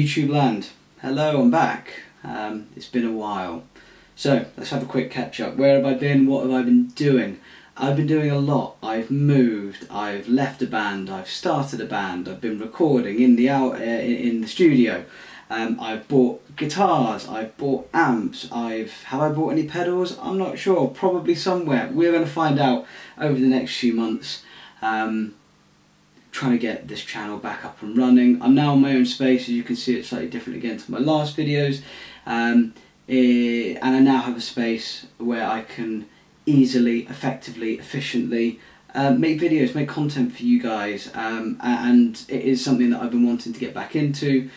YouTube land. Hello, I'm back. It's been a while. So let's have a quick catch up. Where have I been? What have I been doing? I've been doing a lot. I've moved, I've left a band, I've started a band, I've been recording in the studio. I've bought guitars, I've bought amps, have I bought any pedals? I'm not sure, probably somewhere. We're going to find out over the next few months. Trying to get this channel back up and running. I'm now in my own space, as you can see it's slightly different again to my last videos, and I now have a space where I can easily, effectively, efficiently make videos, make content for you guys, and it is something that I've been wanting to get back into.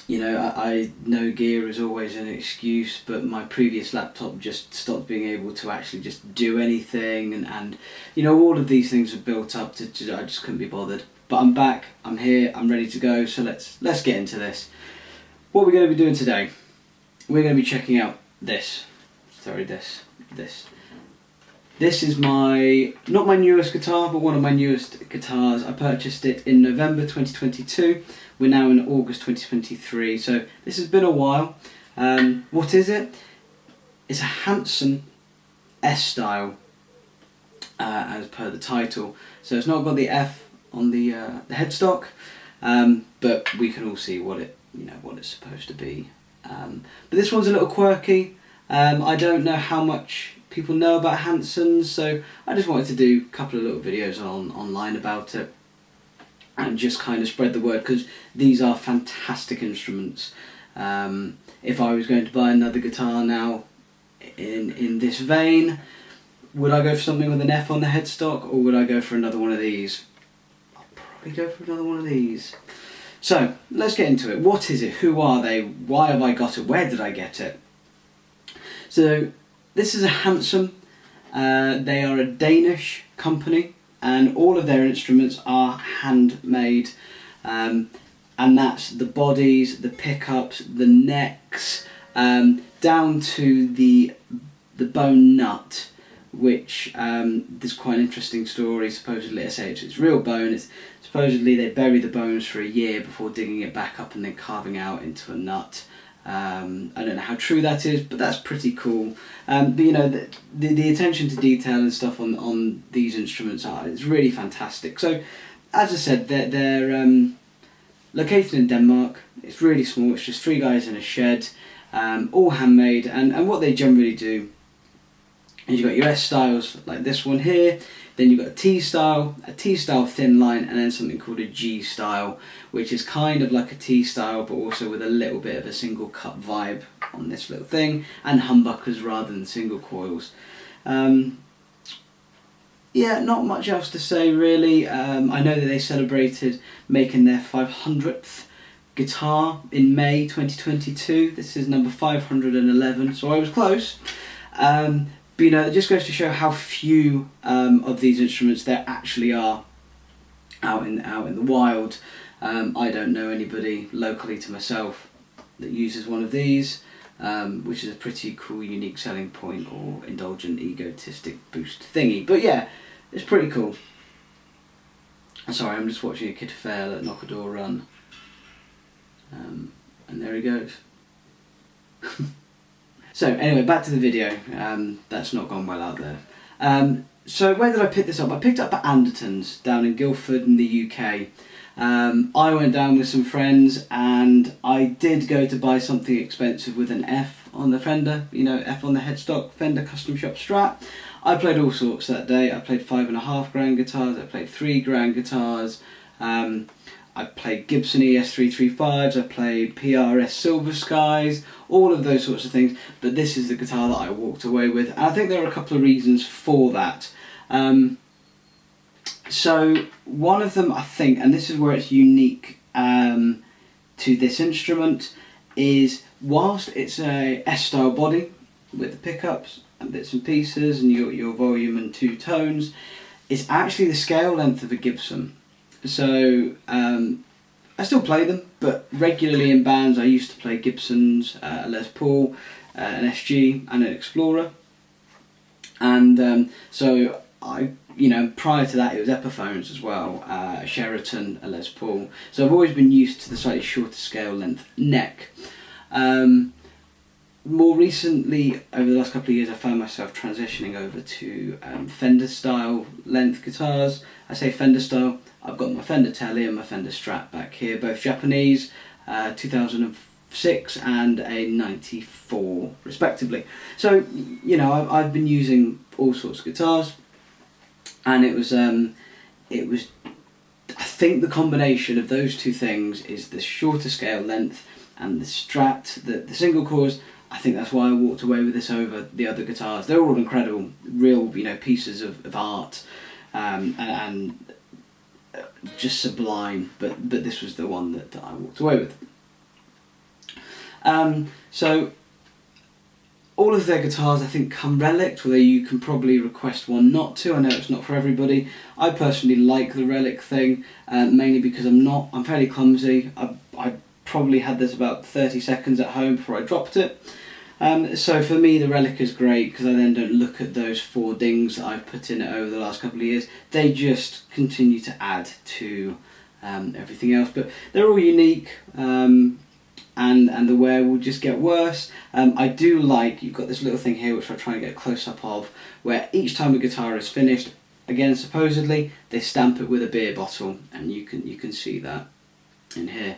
You know, I know gear is always an excuse, but my previous laptop just stopped being able to actually just do anything, and you know, all of these things have built up to I just couldn't be bothered. But I'm back, I'm here, I'm ready to go, so let's get into this. What we're going to be doing today, we're going to be checking out this. This is not my newest guitar, but one of my newest guitars. I purchased it in November 2022. We're now in August 2023, so this has been a while. What is it? It's a Hansen S-Style, as per the title. So it's not got the F on the headstock, but we can all see what it's supposed to be. But this one's a little quirky. I don't know how much people know about Hansens, so I just wanted to do a couple of little videos online about it and just kind of spread the word, because these are fantastic instruments. If I was going to buy another guitar now in this vein, would I go for something with an F on the headstock, or would I go for another one of these? I'll probably go for another one of these. So let's get into it. What is it? Who are they? Why have I got it? Where did I get it? So this is a Hansen. They are a Danish company, and all of their instruments are handmade, and that's the bodies, the pickups, the necks, down to the bone nut, which there's quite an interesting story. Supposedly, I say it's real bone. Supposedly they bury the bones for a year before digging it back up and then carving out into a nut. I don't know how true that is, but that's pretty cool. But you know, the attention to detail and stuff on these instruments it's really fantastic. So, as I said, they're located in Denmark. It's really small. It's just 3 guys in a shed, all handmade. And what they generally do is you've got your S-styles like this one here. Then you've got a T-style thin line, and then something called a G-style, which is kind of like a T-style, but also with a little bit of a single cut vibe on this little thing, and humbuckers rather than single coils. Yeah, not much else to say really. I know that they celebrated making their 500th guitar in May 2022. This is number 511, so I was close. But you know, it just goes to show how few of these instruments there actually are out in the wild. I don't know anybody locally to myself that uses one of these, which is a pretty cool, unique selling point, or indulgent, egotistic boost thingy. But yeah, it's pretty cool. Sorry, I'm just watching a kid fail at Knock a Door Run, and there he goes. So anyway, back to the video. That's not gone well out there. So where did I pick this up? I picked it up at Anderton's down in Guildford in the UK. I went down with some friends, and I did go to buy something expensive with an F on the Fender, you know, F on the headstock, Fender Custom Shop Strat. I played all sorts that day. I played $5.5 guitars, I played $3 guitars, I played Gibson ES335s, I played PRS Silver Skies, all of those sorts of things, but this is the guitar that I walked away with, and I think there are a couple of reasons for that. So one of them, I think, and this is where it's unique to this instrument, is whilst it's a S-style body with the pickups and bits and pieces and your volume and 2 tones, it's actually the scale length of a Gibson. So I still play them, but regularly in bands I used to play Gibsons, a Les Paul, an SG and an Explorer, and so prior to that it was Epiphones as well, a Sheraton, a Les Paul. So I've always been used to the slightly shorter scale length neck. More recently, over the last couple of years, I found myself transitioning over to Fender style length guitars. I say Fender style, I've got my Fender Tele and my Fender Strat back here, both Japanese, 2006 and a 94 respectively. So, I've been using all sorts of guitars, and it was I think the combination of those two things is the shorter scale length and the Strat, the single cores. I think that's why I walked away with this over the other guitars. They're all incredible, real pieces of art, and just sublime. But this was the one that I walked away with. So all of their guitars I think come relic, although you can probably request one not to. I know it's not for everybody. I personally like the relic thing, mainly because I'm fairly clumsy. I probably had this about 30 seconds at home before I dropped it. So for me the relic is great because I then don't look at those 4 dings that I've put in it over the last couple of years. They just continue to add to everything else, but they're all unique, and the wear will just get worse. I do like, you've got this little thing here which I'll try and get a close-up of, where each time a guitar is finished, again supposedly, they stamp it with a beer bottle, and you can see that in here.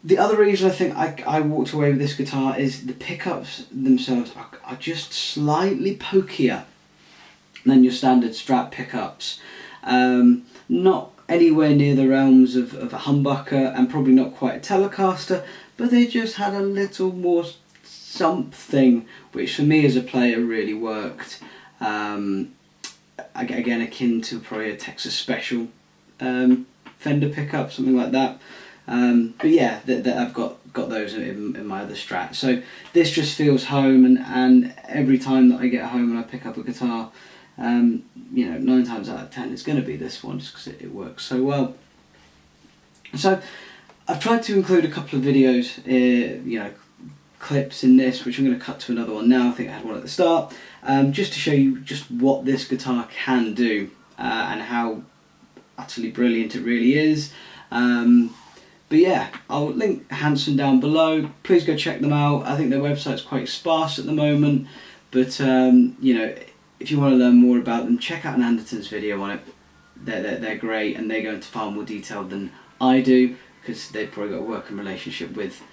The other reason I think I walked away with this guitar is the pickups themselves are just slightly pokier than your standard Strat pickups. Not anywhere near the realms of a humbucker, and probably not quite a Telecaster, but they just had a little more something which for me as a player really worked. Again, akin to probably a Texas Special Fender pickup, something like that. But yeah, I've got those in my other Strat. So this just feels home, and every time that I get home and I pick up a guitar, 9 times out of 10 it's going to be this one, just because it works so well. So I've tried to include a couple of videos, clips in this, which I'm going to cut to another one now. I think I had one at the start, just to show you just what this guitar can do, and how utterly brilliant it really is. But yeah, I'll link Hansen down below. Please go check them out. I think their website's quite sparse at the moment, but if you want to learn more about them, check out an Anderton's video on it. They're great, and they go into far more detail than I do, because they've probably got a working relationship with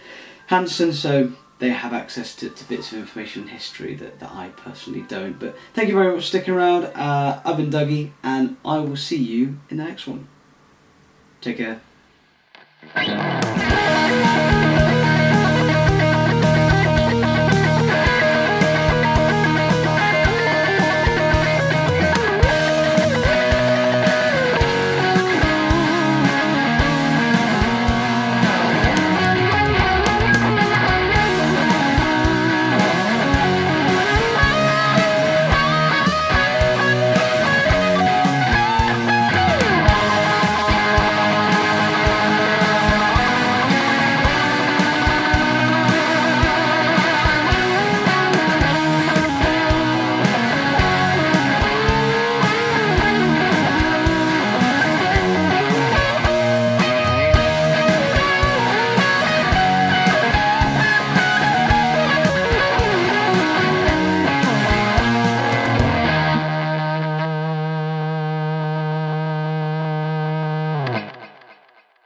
Hansen, so they have access to bits of information and history that I personally don't. But thank you very much for sticking around. I've been Dougie, and I will see you in the next one. Take care.